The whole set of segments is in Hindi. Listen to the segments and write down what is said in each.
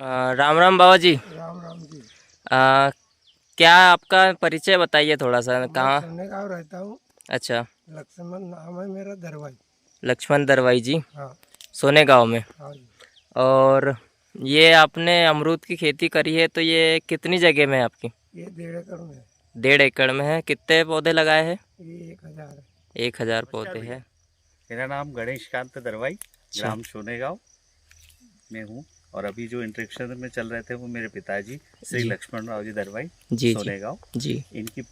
राम राम बाबा जी। राम राम जी। आ, क्या आपका परिचय बताइए थोड़ा सा, मैं कहाँ? सोने गाँव रहता हूँ। अच्छा, लक्ष्मण नाम है मेरा, दरवाई। लक्ष्मण दरवाई जी, हाँ। सोने गांव में। हाँ जी। और ये आपने अमरूद की खेती करी है, तो ये कितनी जगह में है आपकी? ये 1.5 एकड़ में है। 1.5 एकड़ में है। कितने पौधे लगाए हैं? ये 1000 है। 1000 नमस्कार पौधे भैया, हैं। मेरा नाम गणेश कांत दरवाई, अच्छा। ग्राम सोनेगांव में हूँ। और अभी जो इंट्रोडक्शन में चल रहे थे वो मेरे पिताजी श्री जी लक्ष्मण राव जी दरवाई, जी जी सोनेगांव। जी इनकी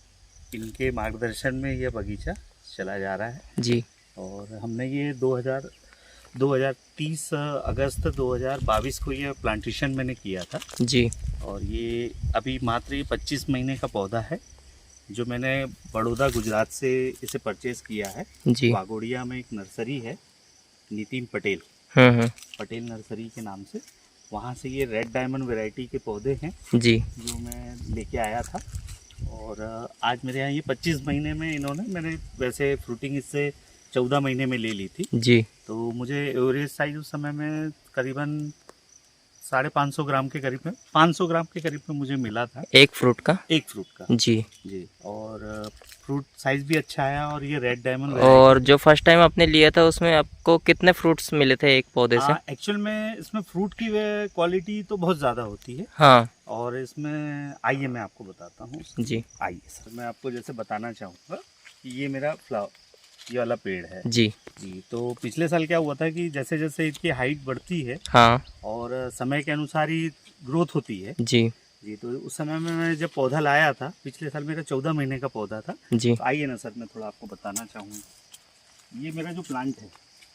इनके मार्गदर्शन में यह बगीचा चला जा रहा है। जी। और हमने ये 2030 अगस्त 2022 को ये प्लांटेशन मैंने किया था। जी और ये अभी मात्र ये 25 महीने का पौधा है, जो मैंने बड़ौदा गुजरात से इसे परचेज किया है। जी। वागोड़िया में एक नर्सरी है, नितिन पटेल हम्म। पटेल नर्सरी के नाम से, वहाँ से ये रेड डायमंड वैरायटी के पौधे हैं जी जो मैं लेके आया था। और आज मेरे यहाँ ये 25 महीने में मैंने वैसे फ्रूटिंग इससे 14 महीने में ले ली थी। जी। तो मुझे एवरेज साइज उस समय में करीबन 550 ग्राम के करीब में, 500 ग्राम के करीब में मुझे मिला था, एक फ्रूट का। एक फ्रूट का। जी। जी। और फ्रूट साइज भी अच्छा आया। और ये रेड डायमंड और जो फर्स्ट टाइम आपने लिया था उसमें आपको कितने फ्रूट्स मिले थे एक पौधे से? एक्चुअल में इसमें फ्रूट की क्वालिटी तो बहुत ज़्यादा होती है। हाँ और इसमें आइए मैं आपको बताता हूँ। जी आइए सर, मैं आपको जैसे बताना चाहूँगा कि ये मेरा ये वाला पेड़ है जी जी। तो पिछले साल क्या हुआ था कि जैसे जैसे इसकी हाइट बढ़ती है हाँ और समय के अनुसार ही ग्रोथ होती है जी जी। तो उस समय में मैं जब पौधा लाया था, पिछले साल मेरा 14 महीने का पौधा था। जी। तो आइए ना सर, मैं थोड़ा आपको बताना चाहूँगा। ये मेरा जो प्लांट है,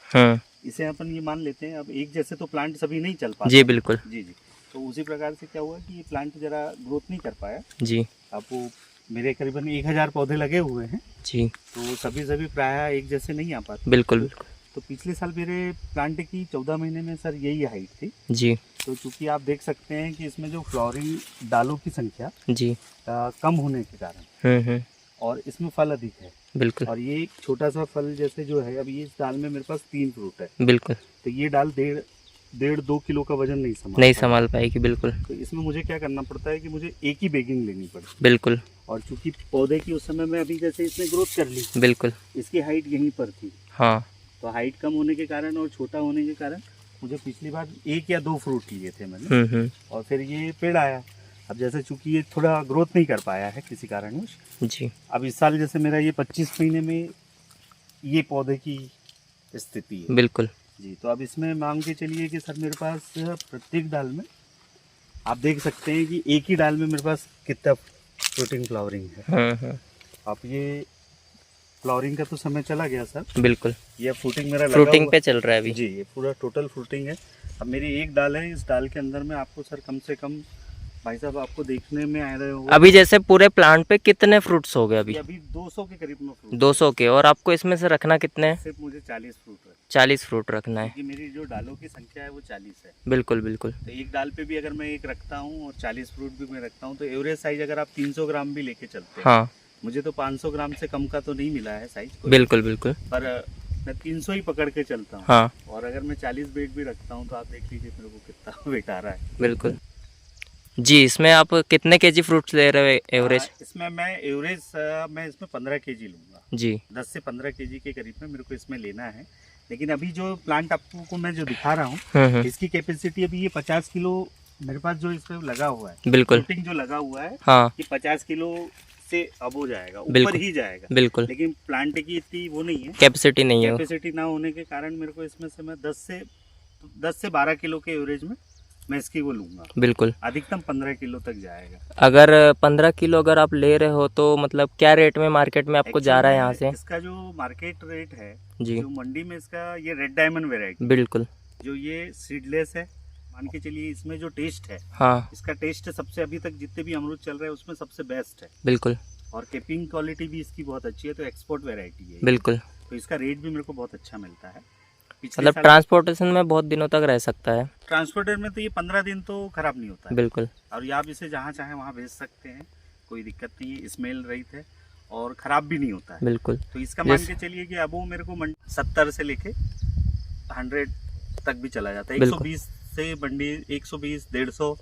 हाँ इसे अपन ये मान लेते हैं, अब एक जैसे तो प्लांट सभी नहीं चल पाते। जी बिल्कुल। जी जी। तो उसी प्रकार से क्या हुआ कि ये प्लांट जरा ग्रोथ नहीं कर पाया। जी अब वो मेरे करीबन 1000 पौधे लगे हुए हैं, जी तो सभी प्रायः एक जैसे नहीं आ पाते। बिल्कुल बिल्कुल। तो पिछले साल मेरे प्लांट की 14 महीने में सर यही हाइट थी। जी तो चूंकि आप देख सकते हैं कि इसमें जो फ्लावरिंग डालों की संख्या जी। कम होने के कारण हम्म। और इसमें फल अधिक है। बिल्कुल और ये एक छोटा सा फल जैसे जो है, अब ये इस दाल में मेरे पास 3 फ्रूट है। बिल्कुल। तो ये दाल 1.5-2 किलो का वजन नहीं नहीं पाएगी। संभाल पाएगी, बिल्कुल। तो इसमें मुझे क्या करना पड़ता है कि मुझे एक ही बैगिंग लेनी पड़ती है। बिल्कुल और चूंकि पौधे की उस समय में अभी जैसे इसने ग्रोथ कर ली, बिल्कुल। इसकी हाइट यहीं पर थी। हाँ तो हाइट कम होने के कारण और छोटा होने के कारण मुझे पिछली बार 1 या 2 फ्रूट लिए थे मैंने। और फिर ये पेड़ आया। अब जैसे चूंकि ये थोड़ा ग्रोथ नहीं कर पाया है किसी कारणवश, जी अब इस साल जैसे मेरा ये 25 महीने में ये पौधे की स्थिति है बिल्कुल। जी। तो अब इसमें मान के चलिए कि सर मेरे पास प्रत्येक डाल में आप देख सकते हैं कि एक ही डाल में मेरे पास कितना फ्रूटिंग फ्लावरिंग है। अब ये फ्लावरिंग का तो समय चला गया सर, बिल्कुल। ये फ्रूटिंग मेरा लगा फ्रूटिंग हुआ पे चल रहा है अभी। जी। ये पूरा टोटल फ्रूटिंग है। अब मेरी एक डाल है, इस डाल के अंदर में आपको सर कम से कम, भाई साहब आपको देखने में आ रहे होगा, अभी जैसे पूरे प्लांट पे कितने फ्रूट्स हो गए अभी? अभी 200 के करीब में फ्रूट 200 के। और आपको इसमें से रखना कितने हैं? सिर्फ मुझे 40 फ्रूट है, 40 फ्रूट रखना है। क्योंकि मेरी जो डालों की संख्या है वो 40 है। बिल्कुल बिल्कुल। तो एक डाल पे भी अगर मैं एक रखता हूँ और 40 फ्रूट भी मैं रखता हूँ, तो एवरेज साइज अगर आप 300 ग्राम भी लेके चलते हैं, हाँ मुझे तो 500 ग्राम से कम का तो नहीं मिला है साइज, बिल्कुल बिल्कुल। पर मैं 300 ही पकड़ के चलता हूँ। हाँ और अगर मैं 40 वेट भी रखता हूँ तो आप देख लीजिए मेरे को कितना वेट आ रहा है। बिल्कुल जी। इसमें आप कितने केजी फ्रूट्स ले रहे हो एवरेज? इसमें मैं एवरेज मैं इसमें 15 केजी लूँगा जी 10 से 15 केजी के करीब में मेरे को इसमें लेना है। लेकिन अभी जो प्लांट आपको मैं जो दिखा रहा हूँ, इसकी कैपेसिटी अभी ये 50 किलो मेरे पास जो इसमें लगा हुआ है, बिल्कुल। फ्रूटिंग जो लगा हुआ है, हाँ ये 50 किलो से अब हो जाएगा, ऊपर बिल्कुल ही जाएगा। बिल्कुल। लेकिन प्लांट की इतनी वो नहीं है, कैपेसिटी नहीं है वो। कैपेसिटी ना होने के कारण मेरे को इसमें से मैं 10 से 12 किलो के एवरेज में मैं इसकी वो लूँगा। बिल्कुल। अधिकतम 15 किलो तक जाएगा। अगर 15 किलो अगर आप ले रहे हो तो मतलब क्या रेट में मार्केट में आपको जा रहा है यहाँ से? इसका जो मार्केट रेट है जी जो मंडी में, इसका ये रेड डायमंड वेराइटी बिल्कुल। जो ये सीडलेस है, मान के चलिए इसमें जो टेस्ट है, हाँ इसका टेस्ट सबसे अभी तक जितने भी अमरूद चल रहे हैं उसमें सबसे बेस्ट है। बिल्कुल और केपिंग क्वालिटी भी इसकी बहुत अच्छी है, तो एक्सपोर्ट वेराइटी है ये। बिल्कुल। तो इसका रेट भी मेरे को बहुत अच्छा मिलता है। मतलब ट्रांसपोर्टेशन में बहुत दिनों तक रह सकता है। ट्रांसपोर्टर में तो ये 15 दिन तो खराब नहीं होता है। बिल्कुल। और ये आप इसे जहाँ चाहे वहाँ भेज सकते हैं, कोई दिक्कत नहीं है, स्मेल रहित है और ख़राब भी नहीं होता है। बिल्कुल। तो इसका मान के चलिए कि अब वो मेरे को 70 से लेके 100 तक भी चला जाता है, 120 से मंडी 120, 150,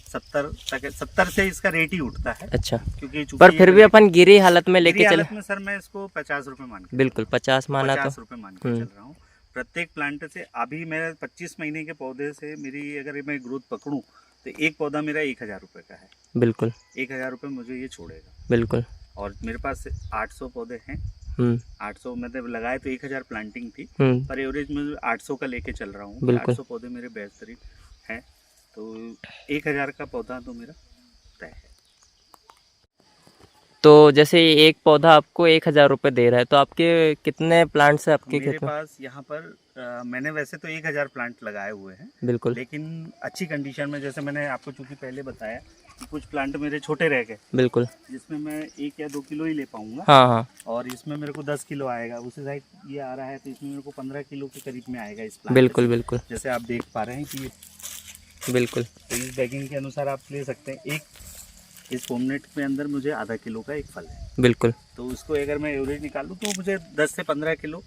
70 तक, 70 से इसका रेट ही उठता है। अच्छा, क्योंकि चूंकि पर फिर भी अपन गिरी हालत में मेरी लेके चले। हालत में सर मैं इसको 50 रुपए मान के बिल्कुल 50 माना तो 50 रुपए मान के चल रहा हूँ प्रत्येक प्लांट से। अभी मेरा 25 महीने के पौधे से मेरी अगर मैं ग्रोथ पकड़ूं तो एक पौधा मेरा 1000 रुपए का है। बिल्कुल 1000 रुपए मुझे ये छोड़ेगा। बिल्कुल। और मेरे पास 800 पौधे हैं। 800 मतलब लगाए तो 1000 प्लांटिंग थी, पर एवरेज में 800 का लेके चल रहा हूँ। 800 पौधे मेरे बेहतरीन हैं, तो 1000 का पौधा तो मेरा तय है। तो जैसे एक पौधा आपको 1000 रुपये दे रहा है, तो आपके कितने प्लांट्स हैं आपके मेरे खेत में? पास यहाँ पर मैंने वैसे तो 1000 प्लांट लगाए हुए हैं। बिल्कुल। लेकिन अच्छी कंडीशन में, जैसे मैंने आपको चूंकि पहले बताया कि कुछ प्लांट मेरे छोटे रह गए, बिल्कुल, जिसमें मैं 1 या 2 किलो ही ले पाऊंगा। हाँ हाँ। और इसमें मेरे को 10 किलो आएगा। उसी साइड ये आ रहा है तो इसमें मेरे को 15 किलो के करीब में आएगा इस प्लांट बिल्कुल से। बिल्कुल जैसे आप देख पा रहे हैं कि बिल्कुल। तो इस बैगिंग के अनुसार आप ले सकते हैं। एक इस फोमनेट के अंदर मुझे आधा किलो का एक फल है। बिल्कुल। तो उसको अगर मैं एवरेज निकालूं तो मुझे 10 से 15 किलो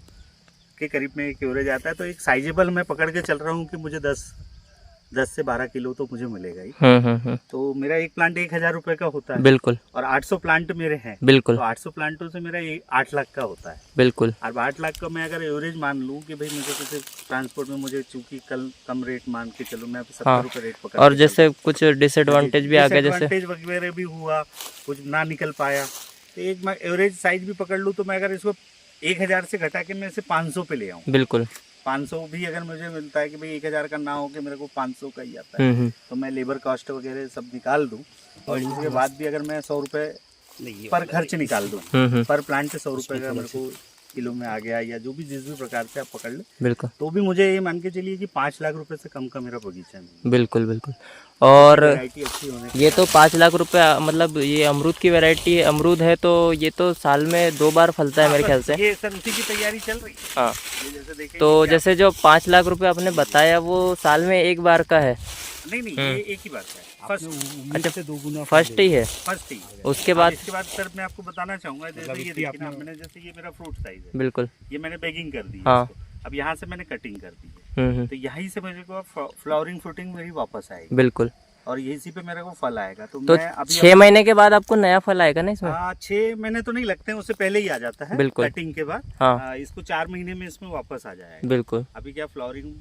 के करीब में एक एवरेज आता है। तो एक साइजेबल मैं पकड़ के चल रहा हूँ कि मुझे 10 से 12 किलो तो मुझे मिलेगा ही। तो मेरा एक प्लांट 1000 रुपए का होता है। बिल्कुल। और 800 प्लांट मेरे हैं। बिल्कुल। तो 800 प्लांटों से मेरा 8 लाख का होता है। बिल्कुल। और 8 लाख का मैं अगर एवरेज मान लूँ कि भाई मुझे कुछ ट्रांसपोर्ट में मुझे चूंकि कल कम रेट मान के चलो, मैं 70 रुपये रेट पकड़ और जैसे कुछ डिसएडवांटेज भी आ गया, जैसे डिसएडवांटेज वगैरह भी हुआ, कुछ ना निकल पाया, तो एक मैं एवरेज साइज भी पकड़ लूँ तो मैं अगर इसको 1000 से घटा के मैं इसे 500 पे ले आऊँ। बिल्कुल। 500 भी अगर मुझे मिलता है कि भाई 1000 का ना हो कि मेरे को 500 का ही आता है, तो मैं लेबर कॉस्ट वगैरह सब निकाल दूं और इसके बाद भी अगर मैं 100 रुपये पर खर्च निकाल दूं, पर प्लांट से 100 रुपये का मेरे को किलो में आ गया, या जो भी जिस भी प्रकार से आप पकड़ ले, बिल्कुल, तो भी मुझे ये मान के चलिए कि 5 लाख रुपए से कम का मेरा बगीचा नहीं। बिल्कुल बिल्कुल। और वैरायटी अच्छी होने ये तो 5 लाख रुपए, मतलब ये अमरूद की वैरायटी है, अमरूद है, तो ये तो साल में 2 बार फलता है मेरे ख्याल से। ये सर उसी की तैयारी चल रही है। हाँ, ये जैसे देखें तो जैसे जो 5 लाख रुपए आपने बताया वो साल में एक बार का है? नहीं ये एक ही बात है। अच्छा, से 2 गुना फर्स्ट ही है। फर्स्ट ही है। उसके बाद इसके बाद सर मैं आपको बताना चाहूंगा, जैसे ये देखिए ना, मैंने जैसे ये मेरा फ्रूट साइज है, बिल्कुल, ये मैंने बैगिंग कर दी है हाँ। इसको। अब यहाँ से मैंने कटिंग कर दी है, तो यहीं से मेरे को फ्लावरिंग फ्रूटिंग मेरी वापस आएगी। बिल्कुल। और यही पे मेरे को फल आएगा। तो तो मैं अभी 6 महीने के बाद आपको नया फल आएगा ना इसमें? 6 महीने तो नहीं लगते हैं, उससे पहले ही आ जाता है। बिल्कुल। कटिंग के बाद हाँ। इसको 4 महीने में इसमें वापस आ जाएगा। बिल्कुल। अभी क्या फ्लावरिंग,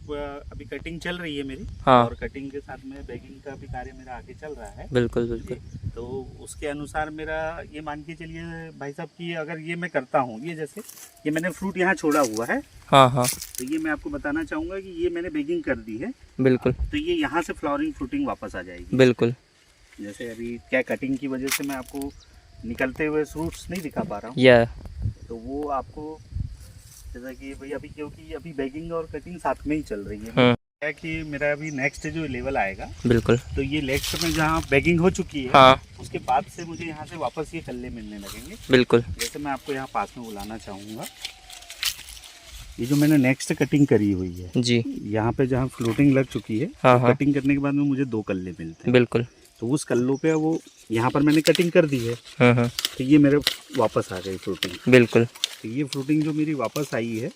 अभी कटिंग चल रही है मेरी, हाँ। और कटिंग के साथ में बैगिंग का भी कार्य मेरा आगे चल रहा है। बिल्कुल बिल्कुल। तो उसके अनुसार मेरा ये मान के चलिए भाई साहब कि अगर ये मैं करता हूँ, ये जैसे ये मैंने फ्रूट यहाँ छोड़ा हुआ है, हाँ हाँ, तो ये मैं आपको बताना चाहूंगा कि ये मैंने बैगिंग कर दी है। बिल्कुल। तो ये यहाँ से फ्लावरिंग फ्रूटिंग वापस आ जाएगी। बिल्कुल। जैसे अभी क्या कटिंग की वजह से मैं आपको निकलते हुए फ्रूट्स नहीं दिखा पा रहा हूँ, या तो वो आपको जैसा कि भाई अभी क्योंकि अभी बैगिंग और कटिंग साथ में ही चल रही है। क्या कि मेरा अभी नेक्स्ट जो लेवल आएगा, बिल्कुल, तो ये नेक्स्ट में जहाँ बैगिंग हो चुकी है, हाँ, उसके बाद से मुझे यहाँ से वापस ये कल्ले मिलने लगेंगे। बिल्कुल। जैसे मैं आपको यहाँ पास में बुलाना चाहूँगा, ये जो मैंने नेक्स्ट कटिंग करी हुई है जी, यहाँ पे जहाँ फ्लोटिंग लग चुकी है, हाँ हाँ, कटिंग करने के बाद में मुझे 2 कल्ले मिलते हैं। बिल्कुल। तो उस कल्लों पे वो यहाँ पर मैंने कटिंग कर दी है, हाँ, तो ये मेरे वापस आ गई फ्रूटिंग। बिल्कुल। तो ये फ्रूटिंग जो मेरी वापस आई है,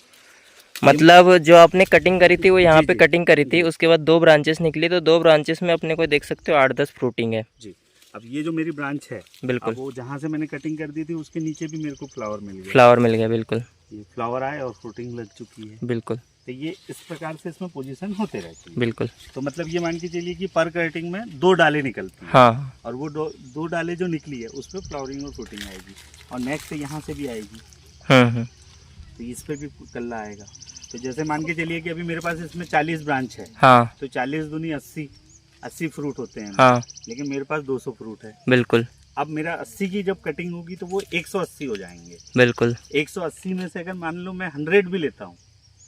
मतलब जो आपने कटिंग करी थी वो यहाँ जी, पे जी, कटिंग करी थी, उसके बाद 2 ब्रांचेस निकली, तो 2 ब्रांचेस में अपने को देख सकते हो 8-10 फ्रूटिंग है। जी। अब ये जो मेरी ब्रांच है, बिल्कुल, अब वो जहाँ से मैंने कटिंग कर दी थी उसके नीचे भी मेरे को फ्लावर मिल गया। फ्लावर मिल गया, बिल्कुल, ये फ्लावर आए और फ्रूटिंग लग चुकी है। बिल्कुल, तो ये इस प्रकार से इसमें पोजीशन होते रहती है। बिल्कुल। तो मतलब ये मान के चलिए कि पर कटिंग में 2 डालें निकलती है, हाँ, और वो 2 डालें जो निकली है उस पर फ्लावरिंग और फ्रूटिंग आएगी, और नेक्स्ट यहाँ से भी आएगी, तो इस पे भी कल्ला आएगा। तो जैसे मान के चलिए कि अभी मेरे पास इसमें 40 ब्रांच है, हाँ, तो 40 दूनी 80 फ्रूट होते हैं, हाँ, लेकिन मेरे पास 200 फ्रूट है। बिल्कुल, अब मेरा 80 की जब कटिंग होगी तो वो 180 हो जाएंगे। बिल्कुल, 180 में से अगर मान लो मैं 100 भी लेता हूँ,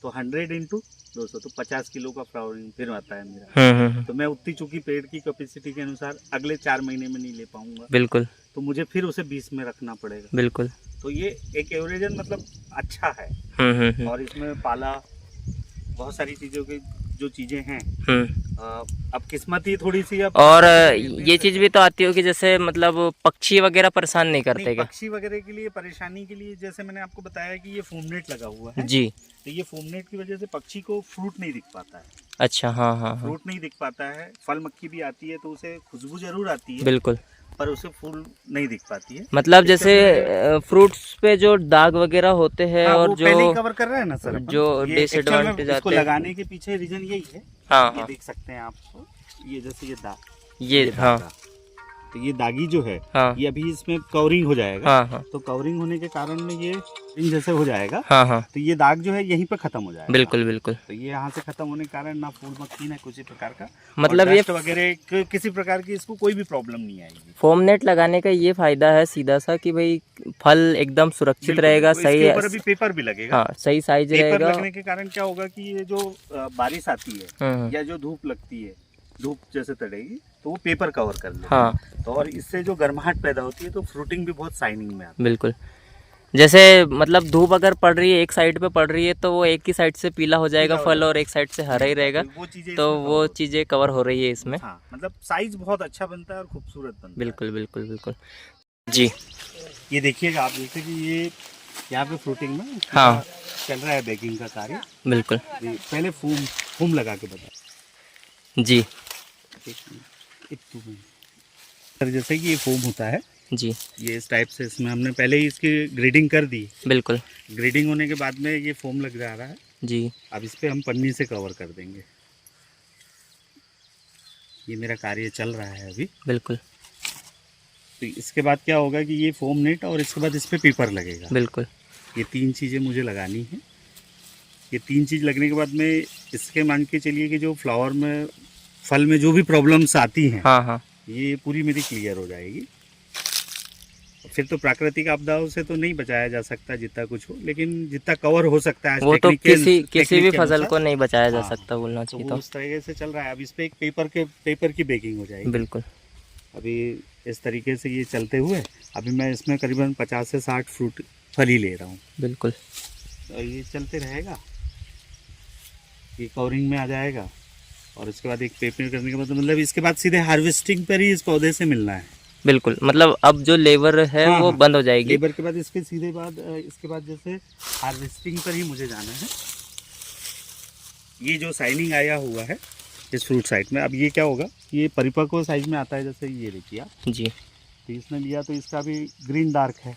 तो 100 इंटू 200 तो 50 किलो का फ्लावरिंग फिर आता है मेरा। तो मैं उतनी चूंकि पेड़ की कैपेसिटी के अनुसार अगले 4 महीने में नहीं ले पाऊंगा, बिल्कुल, तो मुझे फिर उसे 20 में रखना पड़ेगा। बिल्कुल। तो ये एक एवरेजन मतलब अच्छा है, और इसमें पाला बहुत सारी चीज़ों की जो चीजें हैं, हम्म। अब किस्मत ही थोड़ी सी अब और ये चीज़ भी तो आती होगी, जैसे मतलब पक्षी वगैरह परेशान नहीं करते नहीं, क्या? पक्षी वगैरह के लिए परेशानी के लिए जैसे मैंने आपको बताया कि ये फोम नेट लगा हुआ है, जी। तो ये फोम नेट की वजह से पक्षी को फ्रूट नहीं दिख पाता है, अच्छा, हाँ हाँ हाँ, फ्रूट नहीं दिख पाता है। फल मक्खी भी आती है तो उसे खुशबू जरूर आती है, बिल्कुल। पर उसे फूल नहीं दिख पाती है। मतलब इसके जैसे अंदर- फ्रूट्स पे जो दाग वगैरह होते हैं हाँ, और वो पहले ही कवर कर रहे हैं ना सर अपन। जो ये actual में डिसएडवांटेज इसको आते हैं। लगाने के पीछे रीजन यही है। हाँ ये हाँ, देख सकते हैं आप, ये जैसे ये दाग, ये हाँ दागा। तो ये दागी जो है, हाँ ये अभी इसमें कवरिंग हो जाएगा। हाँ हाँ तो कवरिंग होने के कारण में ये रिंग जैसे हो जाएगा, हाँ हाँ, तो ये दाग जो है यहीं पे खत्म हो जाएगा। बिल्कुल बिल्कुल। तो ये यहाँ से खत्म होने के कारण ना फूल मक्खी ना किसी प्रकार का मतलब और ये dust वगैरह किसी प्रकार की इसको कोई भी प्रॉब्लम नहीं आएगी। फोम नेट लगाने का ये फायदा है सीधा सा कि भाई फल एकदम सुरक्षित बिल्कुल, रहेगा, तो सही इसके ऊपर अभी पेपर भी लगेगा। हाँ, सही साइज पेपर रहेगा। लगने के कारण क्या होगा कि ये जो बारिश आती है या जो धूप लगती है, धूप जैसे तड़ेगी तो वो पेपर कवर कर लेगा। हाँ, तो और इससे जो गर्माहट पैदा होती है तो फ्रूटिंग भी बहुत शाइनिंग में आती बिल्कुल। जैसे मतलब धूप अगर पड़ रही है, एक साइड पे पड़ रही है तो वो एक ही साइड से पीला हो जाएगा पीला हो फल, जाएगा। और एक साइड से हरा ही रहेगा। वो चीजें तो इसमें वो cover होती चीज़ें कवर हो रही है इसमें। है। हाँ, मतलब साइज बहुत अच्छा बनता है और खूबसूरत बनता है। बिल्कुल बिल्कुल बिल्कुल जी। ये देखिएगा आप, जैसे कि ये यहाँ पे फ्रूटिंग में हाँ, चल रहा है बेकिंग का कार्य। बिल्कुल ये पहले फोम लगा के बता। जी सर जैसे कि ये फोम होता है, जी, ये इस टाइप से इसमें हमने पहले ही इसकी ग्रेडिंग कर दी। बिल्कुल ग्रेडिंग होने के बाद में ये फोम लग जा रहा है। जी। अब इस पे हम पन्नी से कवर कर देंगे। ये मेरा कार्य चल रहा है अभी। बिल्कुल तो इसके बाद क्या होगा कि ये फोम नेट और इसके बाद इस पे पेपर लगेगा। बिल्कुल ये 3 चीज़ें मुझे लगानी है। ये 3 चीज़ लगने के बाद में इसके मान के चलिए कि जो फ्लावर में फल में जो भी प्रॉब्लम्स आती हैं, हाँ हाँ, ये पूरी मेरी क्लियर हो जाएगी। फिर तो प्राकृतिक आपदाओं से तो नहीं बचाया जा सकता जितना कुछ हो, लेकिन जितना कवर हो सकता है वो तो किसी भी फसल अनुसार, को नहीं बचाया जा हाँ, सकता, बोलना तो चाहिए वो तो। उस तरीके से चल रहा है। अब इस पे एक पेपर की बेकिंग हो जाएगी। बिल्कुल अभी इस तरीके से ये चलते हुए अभी मैं इसमें करीबन 50 से 60 फ्रूट फल ही ले रहा हूँ। बिल्कुल तो ये चलते रहेगा, ये कवरिंग में आ जाएगा और उसके बाद एक पेपर करने के बाद मतलब इसके बाद सीधे हार्वेस्टिंग पर ही इस पौधे से मिलना है। बिल्कुल। मतलब अब जो लेबर है हाँ, वो हाँ, बंद हो जाएगी। लेबर के बाद इसके सीधे बाद इसके बाद जैसे हार्वेस्टिंग पर ही मुझे जाना है। ये जो साइनिंग आया हुआ है इस फ्रूट साइड में, अब ये क्या होगा, ये परिपक्व साइज में आता है। जैसे ये देखिए आप, जी, तो इसने लिया तो इसका भी ग्रीन डार्क है।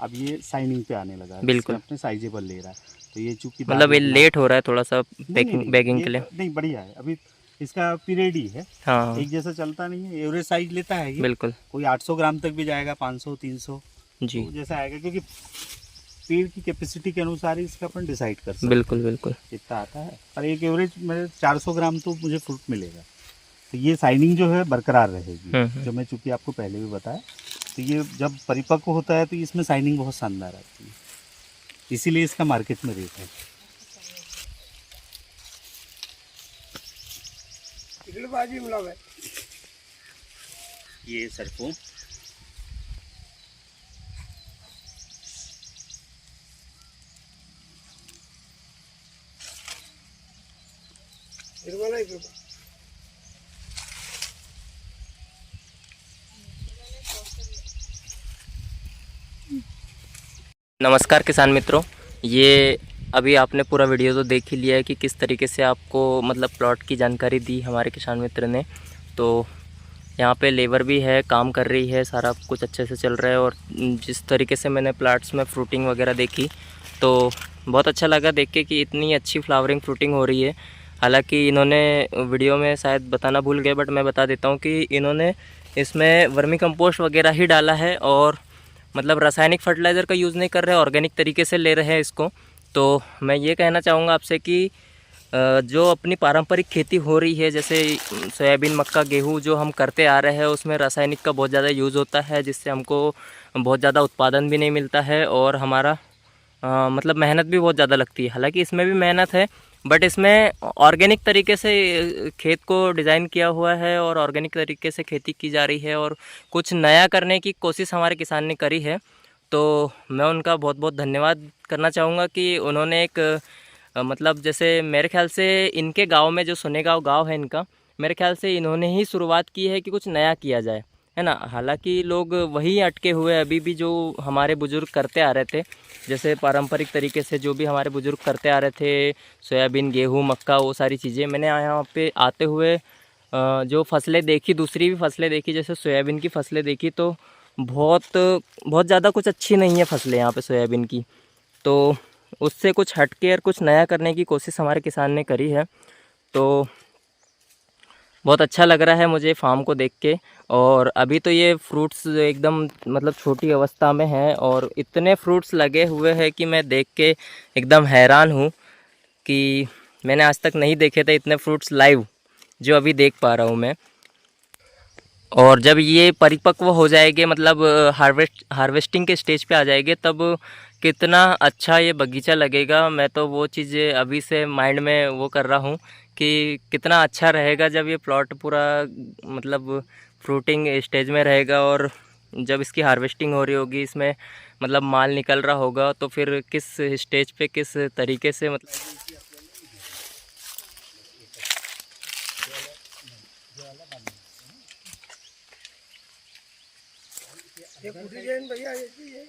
अब ये साइनिंग पे आने लगा है, बिल्कुल। इससे अपने साइजेबल ले रहा है। तो ये चूंकि मतलब ये लेट हो रहा है थोड़ा सा नहीं, बेकिंग ये के लिए। नहीं, बढ़िया है। अभी इसका पीरियड ही है, हाँ एक जैसा चलता नहीं है। एवरेज साइज लेता है ये, बिल्कुल कोई 800 ग्राम तक भी जाएगा, 500 300 जी, तो जैसा आएगा, क्योंकि पेड़ की कैपेसिटी के अनुसार ही इसका अपन डिसाइड कर सकते हैं बिल्कुल बिल्कुल कितना आता है। और एक एवरेज मेरे 400 ग्राम तो मुझे फ्रूट मिलेगा। तो ये साइनिंग जो है बरकरार रहेगी, जो मैं चूंकि आपको पहले भी बताया। तो ये जब परिपक्व होता है तो इसमें साइनिंग बहुत शानदार आती है, इसीलिए इसका मार्केट में रेट है। इकडे भाजी मुलाव आहे. ये सरसों हिरवा नाही हिरवा. नमस्कार किसान मित्रों, ये अभी आपने पूरा वीडियो तो देख ही लिया है कि किस तरीके से आपको मतलब प्लॉट की जानकारी दी हमारे किसान मित्र ने। तो यहाँ पे लेबर भी है, काम कर रही है, सारा कुछ अच्छे से चल रहा है। और जिस तरीके से मैंने प्लांट्स में फ्रूटिंग वगैरह देखी तो बहुत अच्छा लगा देख के कि इतनी अच्छी फ्लावरिंग फ्रूटिंग हो रही है। हालांकि इन्होंने वीडियो में शायद बताना भूल गए, बट मैं बता देता हूँ कि इन्होंने इसमें वर्मी कंपोस्ट वगैरह ही डाला है और मतलब रासायनिक फर्टिलाइज़र का यूज़ नहीं कर रहे, ऑर्गेनिक तरीके से ले रहे हैं इसको। तो मैं ये कहना चाहूँगा आपसे कि जो अपनी पारंपरिक खेती हो रही है, जैसे सोयाबीन, मक्का, गेहूँ जो हम करते आ रहे हैं, उसमें रासायनिक का बहुत ज़्यादा यूज़ होता है, जिससे हमको बहुत ज़्यादा उत्पादन भी नहीं मिलता है और हमारा मतलब मेहनत भी बहुत ज़्यादा लगती है। हालांकि इसमें भी मेहनत है, बट इसमें ऑर्गेनिक तरीके से खेत को डिज़ाइन किया हुआ है और ऑर्गेनिक तरीके से खेती की जा रही है और कुछ नया करने की कोशिश हमारे किसान ने करी है। तो मैं उनका बहुत बहुत धन्यवाद करना चाहूँगा कि उन्होंने एक मतलब जैसे मेरे ख्याल से इनके गांव में जो सोनेगांव गांव है इनका, मेरे ख्याल से इन्होंने ही शुरुआत की है कि कुछ नया किया जाए, है ना। हालांकि लोग वही अटके हुए अभी भी जो हमारे बुज़ुर्ग करते आ रहे थे, जैसे पारंपरिक तरीके से जो भी हमारे बुज़ुर्ग करते आ रहे थे, सोयाबीन, गेहूँ, मक्का, वो सारी चीज़ें। मैंने यहाँ पे आते हुए जो फसलें देखी, दूसरी भी फसलें देखी, जैसे सोयाबीन की फसलें देखी, तो बहुत बहुत ज़्यादा कुछ अच्छी नहीं है फसलें यहाँ पे सोयाबीन की। तो उससे कुछ हटके और कुछ नया करने की कोशिश हमारे किसान ने करी है। तो बहुत अच्छा लग रहा है मुझे फार्म को देख के। और अभी तो ये फ्रूट्स एकदम मतलब छोटी अवस्था में हैं और इतने फ्रूट्स लगे हुए हैं कि मैं देख के एकदम हैरान हूँ कि मैंने आज तक नहीं देखे थे इतने फ्रूट्स लाइव, जो अभी देख पा रहा हूँ मैं। और जब ये परिपक्व हो जाएंगे, मतलब हार्वेस्टिंग के स्टेज पे आ जाएंगे, तब कितना अच्छा ये बगीचा लगेगा। मैं तो वो चीज़ें अभी से माइंड में वो कर रहा हूँ कि कितना अच्छा रहेगा जब ये प्लॉट पूरा मतलब फ्रूटिंग स्टेज में रहेगा, और जब इसकी हार्वेस्टिंग हो रही होगी, इसमें मतलब माल निकल रहा होगा, तो फिर किस स्टेज पे किस तरीके से मतलब ये कुटी जैन भैया ऐसी है।